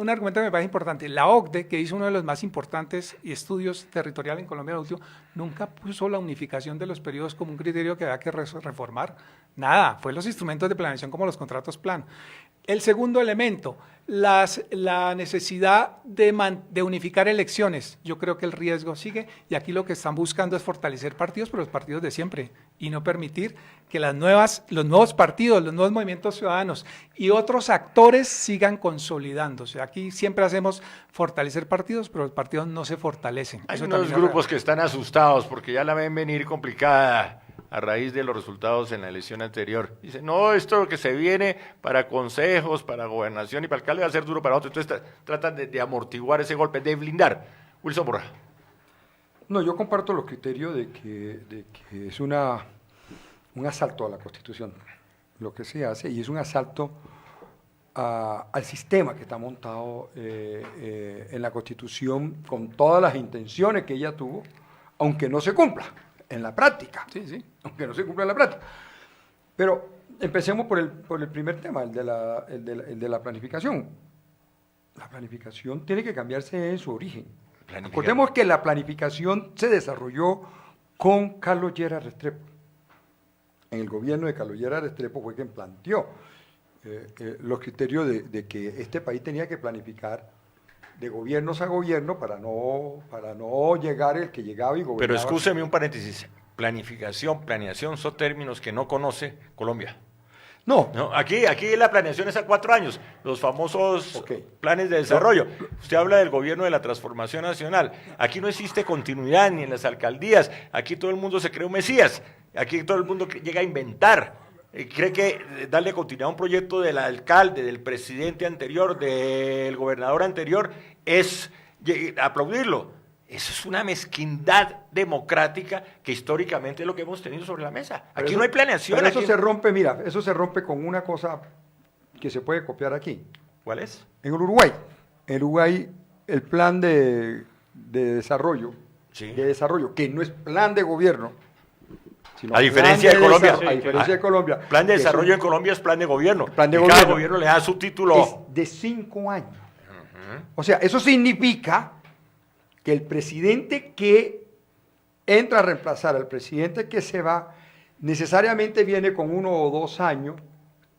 argumento que me parece importante, la OCDE, que hizo uno de los más importantes estudios territoriales en Colombia, último, nunca puso la unificación de los periodos como un criterio que había que reformar. Nada, fue los instrumentos de planeación como los contratos plan. El segundo elemento, la necesidad de unificar elecciones. Yo creo que el riesgo sigue y aquí lo que están buscando es fortalecer partidos, pero los partidos de siempre, y no permitir que los nuevos partidos, los nuevos movimientos ciudadanos y otros actores sigan consolidándose. Aquí siempre hacemos fortalecer partidos, pero los partidos no se fortalecen. Hay Eso unos también es grupos real. que están asustados porque ya la ven venir complicada a raíz de los resultados en la elección anterior. Dicen, no, esto que se viene para consejos, para gobernación y para alcalde va a ser duro para otros. Entonces tratan de amortiguar ese golpe, de blindar. Wilson Borja. No, yo comparto los criterios de que es un asalto a la Constitución, lo que se hace, y es un asalto al sistema que está montado en la Constitución con todas las intenciones que ella tuvo, aunque no se cumpla en la práctica. Sí, sí. Aunque no se cumpla en la práctica. Pero empecemos por el primer tema, el de la planificación. La planificación tiene que cambiarse en su origen. Recordemos que la planificación se desarrolló con Carlos Lleras Restrepo. En el gobierno de Carlos Lleras Restrepo fue quien planteó los criterios de que este país tenía que planificar de gobiernos a gobierno para no llegar el que llegaba y gobernaba. Pero excúseme un paréntesis. Planificación, planeación son términos que no conoce Colombia. No. Aquí la planeación es a 4 años, los famosos planes de desarrollo. Usted habla del gobierno de la transformación nacional. Aquí no existe continuidad ni en las alcaldías. Aquí todo el mundo se cree un mesías. Aquí todo el mundo llega a inventar. Cree que darle continuidad a un proyecto del alcalde, del presidente anterior, del gobernador anterior, es aplaudirlo. Eso es una mezquindad democrática que históricamente es lo que hemos tenido sobre la mesa. Aquí no hay planeación. Pero eso se rompe, mira, eso se rompe con una cosa que se puede copiar aquí. ¿Cuál es? En el Uruguay. En Uruguay, el plan de desarrollo, que no es plan de gobierno, sino a diferencia de Colombia. A diferencia de Colombia. Plan de desarrollo en Colombia es plan de gobierno. Plan de Cada gobierno le da su título. Es de 5 años. O sea, eso significa que el presidente que entra a reemplazar al presidente que se va, necesariamente viene con 1 o 2 años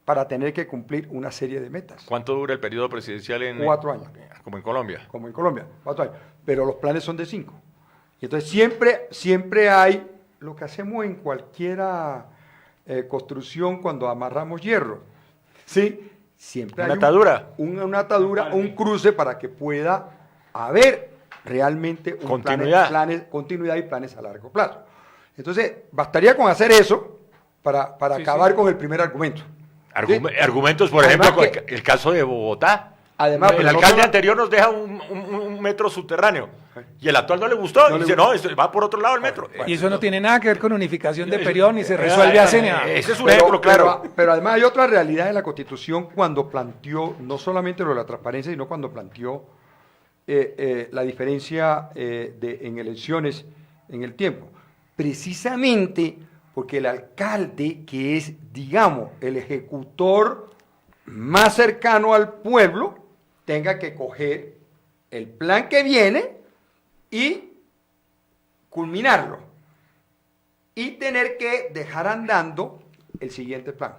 para tener que cumplir una serie de metas. ¿Cuánto dura el periodo presidencial en 4 años? Como en Colombia. Como en Colombia, 4 años. Pero los planes son de 5. Y entonces siempre hay lo que hacemos en cualquier construcción cuando amarramos hierro. ¿Sí? Siempre hay atadura. Una atadura, un cruce para que pueda haber realmente continuidad y planes a largo plazo. Entonces, bastaría con hacer eso para acabar con el primer argumento. Argumentos, por ejemplo, el caso de Bogotá. Además, el alcalde anterior nos deja un metro subterráneo y el actual no le gustó. Dice, no, esto va por otro lado el metro. Y eso no tiene nada que ver con unificación de periodo ni se resuelve así nada. Ese es un ejemplo, claro. Pero además hay otra realidad en la Constitución cuando planteó, no solamente lo de la transparencia, sino cuando planteó la diferencia en elecciones en el tiempo. Precisamente porque el alcalde, que es, digamos, el ejecutor más cercano al pueblo, tenga que coger el plan que viene y culminarlo. Y tener que dejar andando el siguiente plan.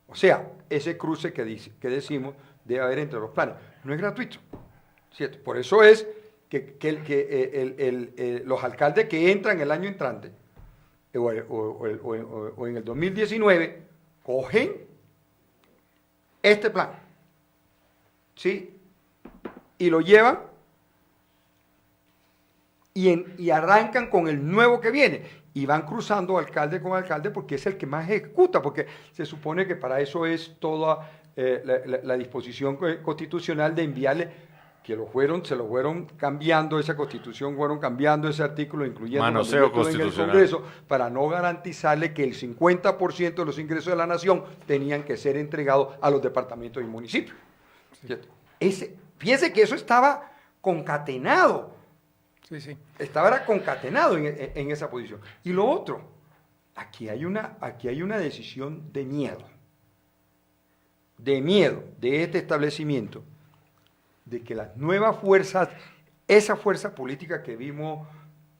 O sea, ese cruce que decimos debe haber entre los planes. No es gratuito, ¿cierto? Por eso es que los alcaldes que entran el año entrante o en el 2019 cogen este plan, ¿sí? Y lo llevan y arrancan con el nuevo que viene y van cruzando alcalde con alcalde porque es el que más ejecuta, porque se supone que para eso es toda la disposición constitucional de enviarle, que se lo fueron cambiando esa constitución, fueron cambiando ese artículo, incluyendo manoseo en el Congreso, para no garantizarle que el 50% de los ingresos de la nación tenían que ser entregados a los departamentos y municipios. Sí. Fíjense que eso estaba concatenado. Sí. Estaba concatenado en esa posición. Y lo otro, aquí hay una decisión de miedo. de miedo de este establecimiento, de que las nuevas fuerzas, esa fuerza política que vimos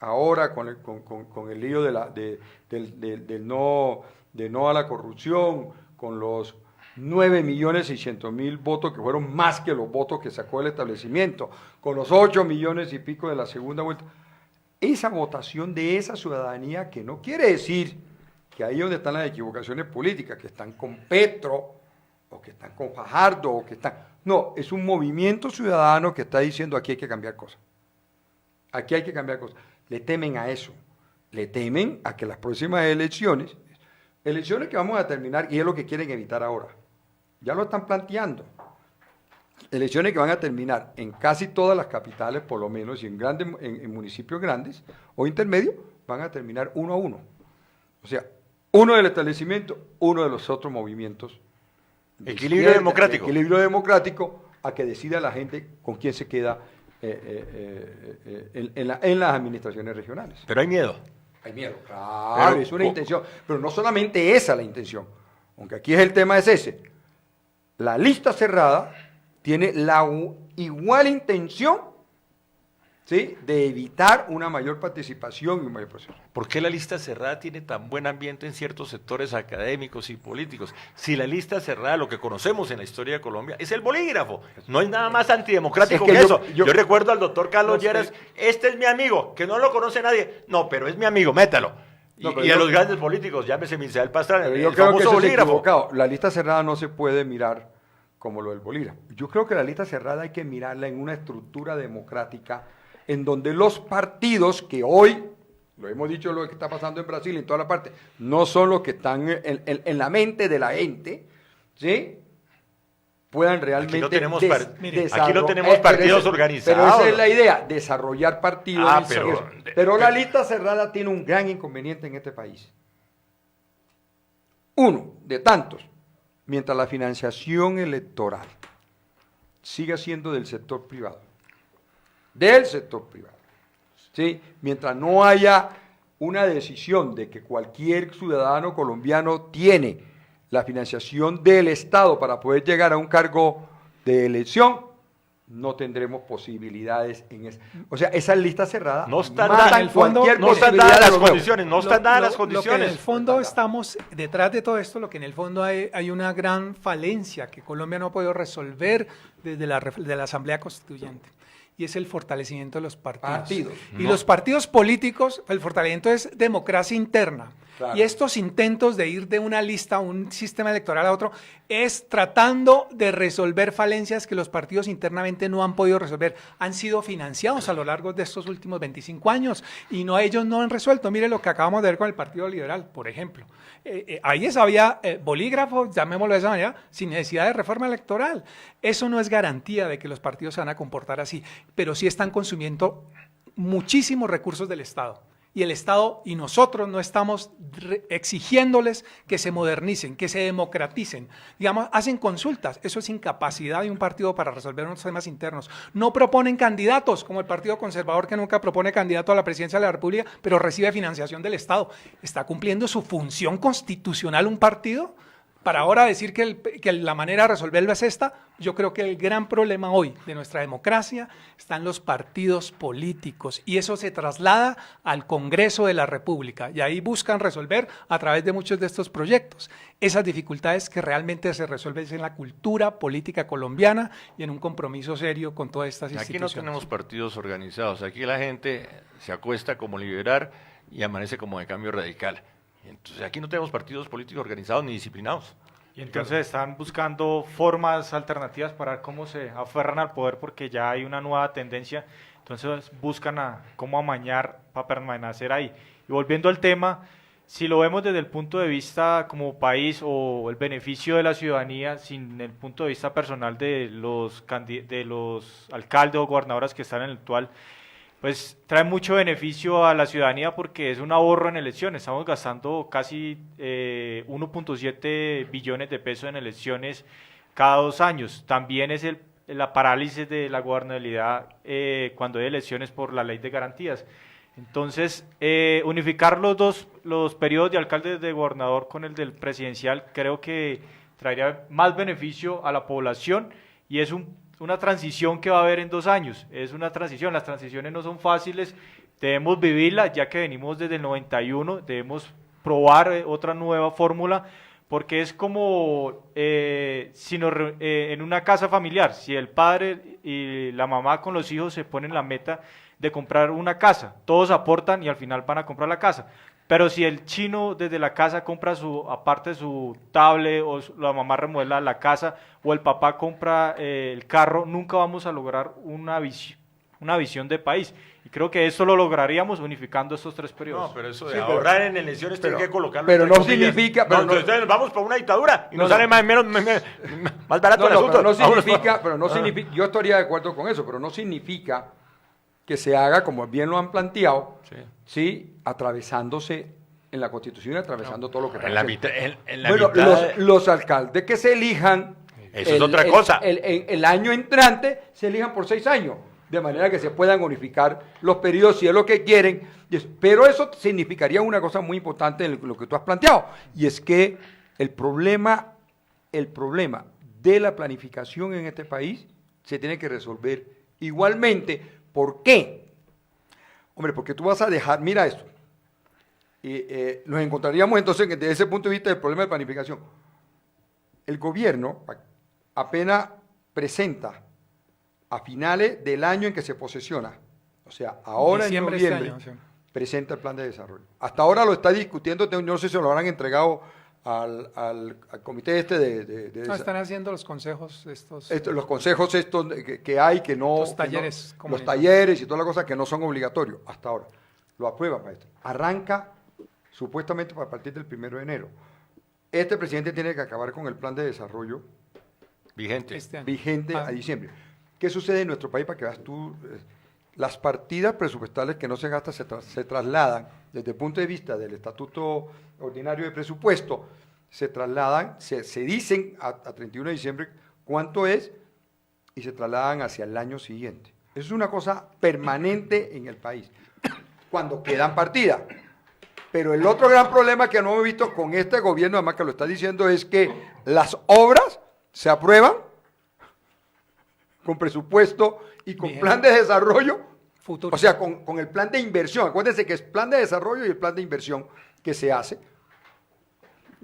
ahora con el lío del no a la corrupción, con los 9.600.000 votos que fueron más que los votos que sacó el establecimiento, con los 8 millones y pico de la segunda vuelta, esa votación de esa ciudadanía, que no quiere decir que ahí es donde están las equivocaciones políticas, que están con Petro, o que están con Fajardo, o que están... No, es un movimiento ciudadano que está diciendo aquí hay que cambiar cosas. Aquí hay que cambiar cosas. Le temen a eso. Le temen a que las próximas elecciones que vamos a terminar, y es lo que quieren evitar ahora, ya lo están planteando, elecciones que van a terminar en casi todas las capitales, por lo menos, y en municipios grandes o intermedios, van a terminar 1 a 1. O sea, uno del establecimiento, uno de los otros movimientos. Equilibrio democrático. Equilibrio democrático, a que decida la gente con quién se queda en las administraciones regionales. Pero hay miedo. Hay miedo, claro, es una intención, pero no solamente esa la intención, aunque aquí el tema es ese. La lista cerrada tiene la igual intención, ¿sí?, de evitar una mayor participación y un mayor proceso. ¿Por qué la lista cerrada tiene tan buen ambiente en ciertos sectores académicos y políticos? Si la lista cerrada, lo que conocemos en la historia de Colombia, es el bolígrafo. No hay nada más antidemocrático que eso. Yo recuerdo al doctor Carlos Lleras, este es mi amigo, que no lo conoce nadie. No, pero es mi amigo, métalo. Y a los grandes políticos, llámese Misael Pastrana, el famoso bolígrafo. La lista cerrada no se puede mirar como lo del bolígrafo. Yo creo que la lista cerrada hay que mirarla en una estructura democrática en donde los partidos que hoy, lo hemos dicho lo que está pasando en Brasil y en toda la parte, no son los que están en la mente de la gente, ¿sí?, puedan realmente aquí no tenemos partidos organizados. Pero esa es la idea, desarrollar partidos. Pero la lista cerrada tiene un gran inconveniente en este país. Uno de tantos, mientras la financiación electoral siga siendo del sector privado, ¿sí?, mientras no haya una decisión de que cualquier ciudadano colombiano tiene la financiación del Estado para poder llegar a un cargo de elección, no tendremos posibilidades en eso. O sea, esa lista cerrada no está dada en el fondo, no están dadas las condiciones, no están dadas las condiciones. Lo que en el fondo estamos detrás de todo esto, lo que en el fondo hay una gran falencia que Colombia no ha podido resolver desde la Asamblea Constituyente, y es el fortalecimiento de los partidos. Y los partidos políticos, el fortalecimiento es democracia interna. Claro. Y estos intentos de ir de una lista a un sistema electoral a otro es tratando de resolver falencias que los partidos internamente no han podido resolver. Han sido financiados a lo largo de estos últimos 25 años y ellos no han resuelto. Mire lo que acabamos de ver con el Partido Liberal, por ejemplo. Ahí había bolígrafo, llamémoslo de esa manera, sin necesidad de reforma electoral. Eso no es garantía de que los partidos se van a comportar así, pero sí están consumiendo muchísimos recursos del Estado. Y el Estado y nosotros no estamos exigiéndoles que se modernicen, que se democraticen. Digamos, hacen consultas. Eso es incapacidad de un partido para resolver unos temas internos. No proponen candidatos, como el Partido Conservador, que nunca propone candidato a la presidencia de la República, pero recibe financiación del Estado. ¿Está cumpliendo su función constitucional un partido? Para ahora decir que la manera de resolverlo es esta, yo creo que el gran problema hoy de nuestra democracia están los partidos políticos y eso se traslada al Congreso de la República y ahí buscan resolver a través de muchos de estos proyectos esas dificultades que realmente se resuelven en la cultura política colombiana y en un compromiso serio con todas estas instituciones. Aquí no tenemos partidos organizados, aquí la gente se acuesta como liberal y amanece como de cambio radical. Entonces aquí no tenemos partidos políticos organizados ni disciplinados. Y entonces están buscando formas alternativas para ver cómo se aferran al poder porque ya hay una nueva tendencia, entonces buscan cómo amañar para permanecer ahí. Y volviendo al tema, si lo vemos desde el punto de vista como país o el beneficio de la ciudadanía, sin el punto de vista personal de los alcaldes o gobernadores que están en el actual, pues trae mucho beneficio a la ciudadanía porque es un ahorro en elecciones. Estamos gastando casi 1.7 billones de pesos en elecciones cada 2 años. También es la parálisis de la gobernabilidad cuando hay elecciones por la ley de garantías. Entonces, unificar los periodos de alcalde de gobernador con el del presidencial creo que traería más beneficio a la población y es una transición que va a haber en 2 años. Es una transición, las transiciones no son fáciles, debemos vivirla, ya que venimos desde el 91, debemos probar otra nueva fórmula, porque es como en una casa familiar, si el padre y la mamá con los hijos se ponen la meta de comprar una casa, todos aportan y al final van a comprar la casa, pero si el chino desde la casa compra aparte su tablet, o la mamá remodela la casa, o el papá compra el carro, nunca vamos a lograr una visión de país. Y creo que eso lo lograríamos unificando estos 3 periodos. No, pero eso de ahorrar en elecciones tiene que colocarlo. Pero entre no comillas. significa... Entonces vamos por una dictadura y nos sale más barato el asunto. Pero no significa, yo estaría de acuerdo con eso, pero no significa que se haga como bien lo han planteado, sí, atravesándose en la Constitución, atravesando todo lo que en la mitad. Bueno, los alcaldes que se elijan... Eso es otra cosa. El año entrante se elijan por 6 años. De manera que se puedan unificar los periodos si es lo que quieren. Pero eso significaría una cosa muy importante en lo que tú has planteado, y es que el problema de la planificación en este país se tiene que resolver igualmente. ¿Por qué? Hombre, porque tú vas a dejar, mira esto, nos encontraríamos entonces desde ese punto de vista del problema de planificación. El gobierno apenas presenta a finales del año en que se posesiona, o sea, ahora en noviembre, presenta el plan de desarrollo. Hasta ahora lo está discutiendo, no sé si se lo habrán entregado al comité no, están haciendo los consejos los consejos estos que hay, que no... Los talleres. Los talleres y todas las cosas que no son obligatorios, hasta ahora. Lo aprueba, maestro. Arranca supuestamente a partir del 1 de enero. Este presidente tiene que acabar con el plan de desarrollo vigente a diciembre. ¿Qué sucede en nuestro país? Para que veas tú, las partidas presupuestales que no se gastan se trasladan, desde el punto de vista del Estatuto Ordinario de Presupuesto, se trasladan, se dicen a 31 de diciembre cuánto es y se trasladan hacia el año siguiente. Eso es una cosa permanente en el país, cuando quedan partidas. Pero el otro gran problema que no hemos visto con este gobierno, además que lo está diciendo, es que las obras se aprueban con presupuesto y con plan de desarrollo futuro. O sea, con el plan de inversión. Acuérdense que es plan de desarrollo y el plan de inversión que se hace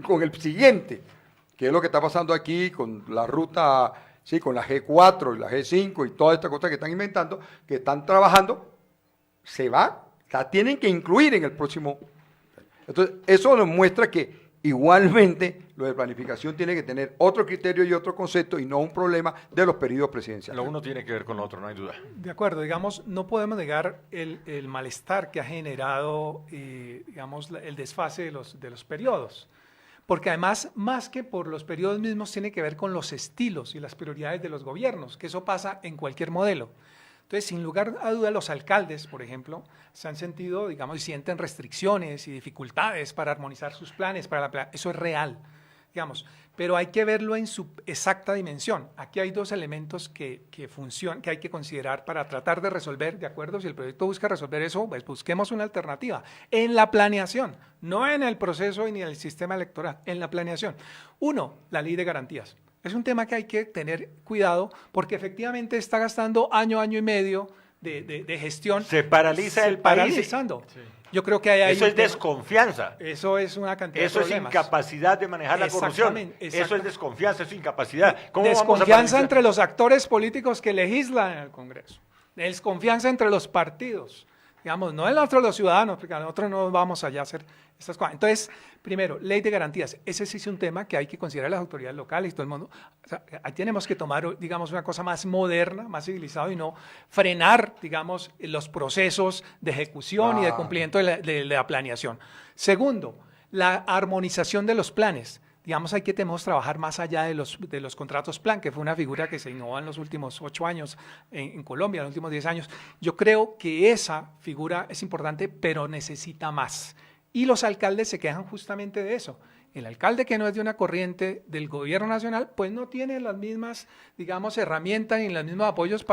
con el siguiente, que es lo que está pasando aquí con la ruta, sí, con la G4 y la G5 y todas estas cosas que están inventando, que están trabajando, la tienen que incluir en el próximo. Entonces, eso nos muestra que igualmente lo de planificación tiene que tener otro criterio y otro concepto y no un problema de los periodos presidenciales. Lo uno tiene que ver con lo otro, no hay duda. De acuerdo, digamos, no podemos negar el malestar que ha generado, digamos, el desfase de los periodos. Porque además, más que por los periodos mismos, tiene que ver con los estilos y las prioridades de los gobiernos, que eso pasa en cualquier modelo. Entonces, sin lugar a duda, los alcaldes, por ejemplo, se han sentido, digamos, y sienten restricciones y dificultades para armonizar sus planes, eso es real, digamos, pero hay que verlo en su exacta dimensión. Aquí hay 2 elementos que hay que considerar para tratar de resolver, ¿de acuerdo? Si el proyecto busca resolver eso, pues busquemos una alternativa en la planeación, no en el proceso ni en el sistema electoral, en la planeación. 1, la ley de garantías. Es un tema que hay que tener cuidado porque efectivamente está gastando año y medio de gestión. Se paraliza el país. Paralizando. Sí. Yo creo que hay eso es desconfianza. Eso es una cantidad de problemas. Eso es incapacidad de manejar la corrupción. Eso es desconfianza, eso es incapacidad. ¿Cómo desconfianza entre los actores políticos que legislan en el Congreso. Desconfianza entre los partidos. Digamos, no entre los ciudadanos, porque nosotros no vamos allá a hacer estas cosas. Entonces, primero, ley de garantías. Ese sí es un tema que hay que considerar las autoridades locales y todo el mundo. O sea, ahí tenemos que tomar, digamos, una cosa más moderna, más civilizada y no frenar, digamos, los procesos de ejecución y de cumplimiento de la planeación. Segundo, la armonización de los planes. Digamos, tenemos que trabajar más allá de los contratos plan, que fue una figura que se innovó en los últimos 8 años en Colombia, en los últimos 10 años. Yo creo que esa figura es importante, pero necesita más. Y los alcaldes se quejan justamente de eso. El alcalde que no es de una corriente del gobierno nacional, pues no tiene las mismas, digamos, herramientas ni los mismos apoyos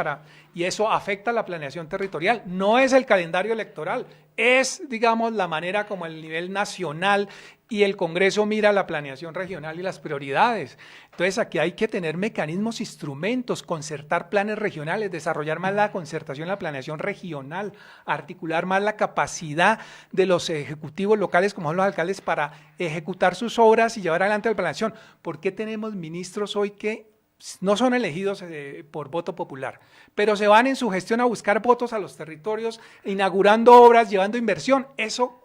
y eso afecta la planeación territorial. No es el calendario electoral, es, digamos, la manera como el nivel nacional y el Congreso mira la planeación regional y las prioridades. Entonces aquí hay que tener mecanismos, instrumentos, concertar planes regionales, desarrollar más la concertación, la planeación regional, articular más la capacidad de los ejecutivos locales, como son los alcaldes, para ejecutar sus obras y llevar adelante la planeación. ¿Por qué tenemos ministros hoy que no son elegidos por voto popular, pero se van en su gestión a buscar votos a los territorios, inaugurando obras, llevando inversión? Eso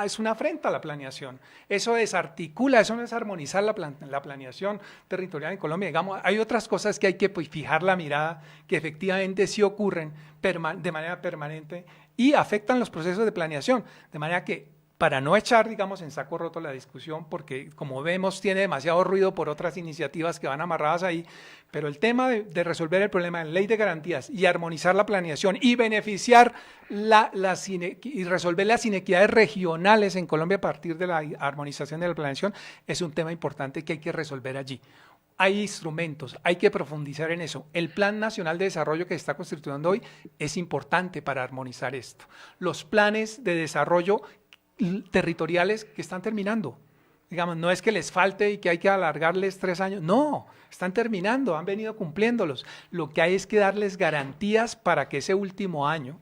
es una afrenta a la planeación, eso desarticula, eso no es armonizar la planeación territorial en Colombia. Digamos, hay otras cosas que hay que fijar la mirada, que efectivamente sí ocurren de manera permanente y afectan los procesos de planeación, de manera que para no echar, digamos, en saco roto la discusión, porque como vemos tiene demasiado ruido por otras iniciativas que van amarradas ahí, pero el tema de resolver el problema de ley de garantías y armonizar la planeación y beneficiar y resolver las inequidades regionales en Colombia a partir de la armonización de la planeación es un tema importante que hay que resolver allí. Hay instrumentos, hay que profundizar en eso. El Plan Nacional de Desarrollo que se está constituyendo hoy es importante para armonizar esto. Los planes de desarrollo territoriales que están terminando, digamos, no es que les falte y que hay que alargarles 3 años, no, están terminando, han venido cumpliéndolos. Lo que hay es que darles garantías para que ese último año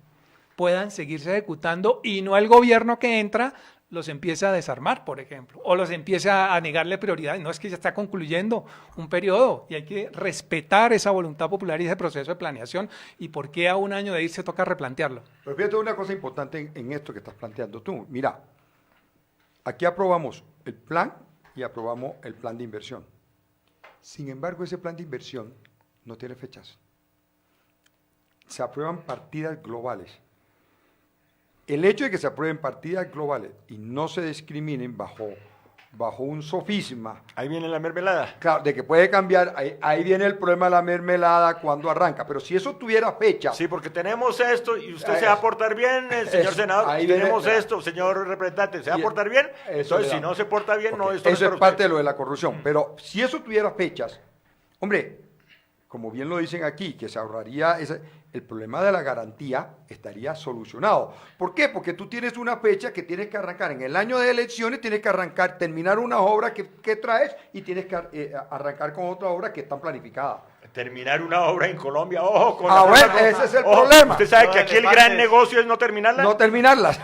puedan seguirse ejecutando y no el gobierno que entra los empiece a desarmar, por ejemplo, o los empiece a negarle prioridad. No, es que ya está concluyendo un periodo y hay que respetar esa voluntad popular y ese proceso de planeación, y por qué a un año de irse toca replantearlo. Pero fíjate una cosa importante en esto que estás planteando tú. Mira, aquí aprobamos el plan y aprobamos el plan de inversión. Sin embargo, ese plan de inversión no tiene fechas. Se aprueban partidas globales. El hecho de que se aprueben partidas globales y no se discriminen bajo un sofisma. Ahí viene la mermelada. Claro, de que puede cambiar, ahí viene el problema de la mermelada cuando arranca. Pero si eso tuviera fecha. Sí, porque tenemos esto y usted se va a portar bien, señor senador. Ahí tenemos esto, señor representante, ¿se va a portar bien? Entonces, si no se porta bien, no, esto eso es parte de lo de la corrupción. Pero si eso tuviera fechas, hombre, como bien lo dicen aquí, que se ahorraría el problema de la garantía estaría solucionado. ¿Por qué? Porque tú tienes una fecha que tienes que arrancar. En el año de elecciones tienes que arrancar, terminar una obra que traes y tienes que arrancar con otra obra que está planificada. Terminar una obra en Colombia, ojo con bueno, ese es el problema. Usted sabe que aquí el gran negocio es no terminarla. No terminarlas.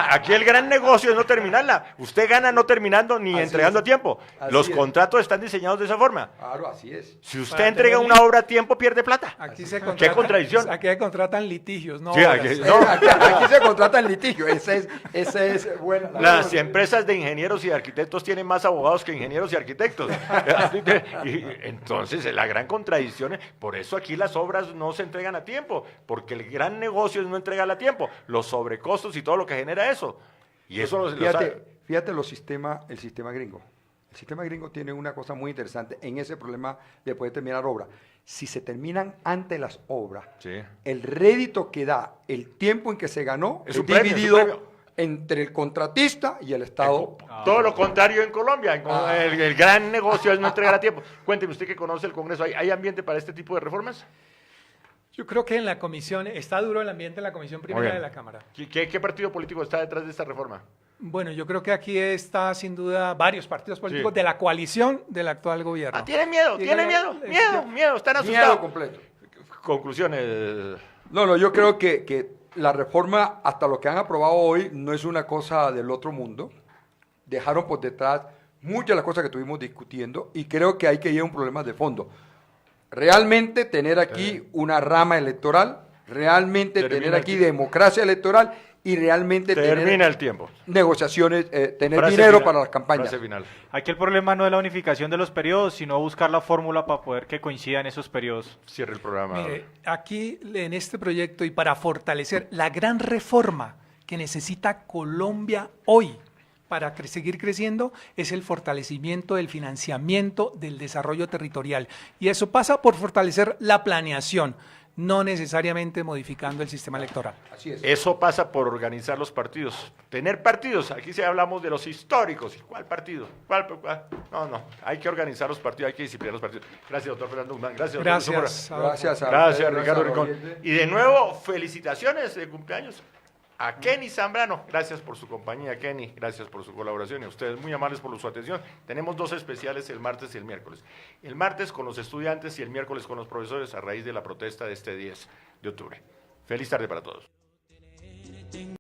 Aquí el gran negocio es no terminarla. Usted gana no terminando ni entregando a tiempo. Los contratos están diseñados de esa forma. Claro, así es. Si usted entrega una obra a tiempo, pierde plata. Aquí se ¿Qué contradicción? Aquí se contratan litigios, ¿no? Sí, aquí se contratan litigios. Esa es buena. Las empresas de ingenieros y arquitectos tienen más abogados que ingenieros y arquitectos. Entonces, la gran contradicción. Por eso aquí las obras no se entregan a tiempo, porque el gran negocio es no entregarla a tiempo, los sobrecostos y todo lo que genera eso. Y eso fíjate el sistema gringo. El sistema gringo tiene una cosa muy interesante en ese problema de poder terminar obra. Si se terminan antes las obras, el rédito que da, el tiempo en que se ganó, es dividido entre el contratista y el Estado. Todo lo contrario en Colombia. El gran negocio es no entregar a tiempo. Cuénteme, usted que conoce el Congreso, ¿hay ambiente para este tipo de reformas? Yo creo que en la comisión, está duro el ambiente en la comisión primera de la Cámara. ¿Qué partido político está detrás de esta reforma? Bueno, yo creo que aquí está sin duda varios partidos políticos de la coalición del actual gobierno. ¿Tienen miedo? Están asustados. Miedo completo. Conclusiones. No, yo creo que la reforma, hasta lo que han aprobado hoy, no es una cosa del otro mundo. Dejaron por detrás muchas de las cosas que estuvimos discutiendo y creo que hay que ir a un problema de fondo. Realmente tener aquí una rama electoral, realmente tener aquí democracia electoral y realmente tener el tiempo. Negociaciones, tener dinero para las campañas. Aquí el problema no es la unificación de los periodos, sino buscar la fórmula para poder que coincidan esos periodos. Cierre el programa. Mire, aquí en este proyecto y para fortalecer la gran reforma que necesita Colombia hoy para seguir creciendo es el fortalecimiento del financiamiento del desarrollo territorial. Y eso pasa por fortalecer la planeación, no necesariamente modificando el sistema electoral. Así es. Eso pasa por organizar los partidos. Tener partidos, aquí sí hablamos de los históricos. ¿Cuál partido? ¿Cuál? No, hay que organizar los partidos, hay que disciplinar los partidos. Gracias, doctor Fernando Guzmán. Gracias, Gracias, Ricardo Rincón. Y de nuevo, felicitaciones de cumpleaños. a Kenny Zambrano. Gracias por su compañía, Kenny. Gracias por su colaboración y a ustedes muy amables por su atención. Tenemos 2 especiales el martes y el miércoles. El martes con los estudiantes y el miércoles con los profesores a raíz de la protesta de este 10 de octubre. Feliz tarde para todos.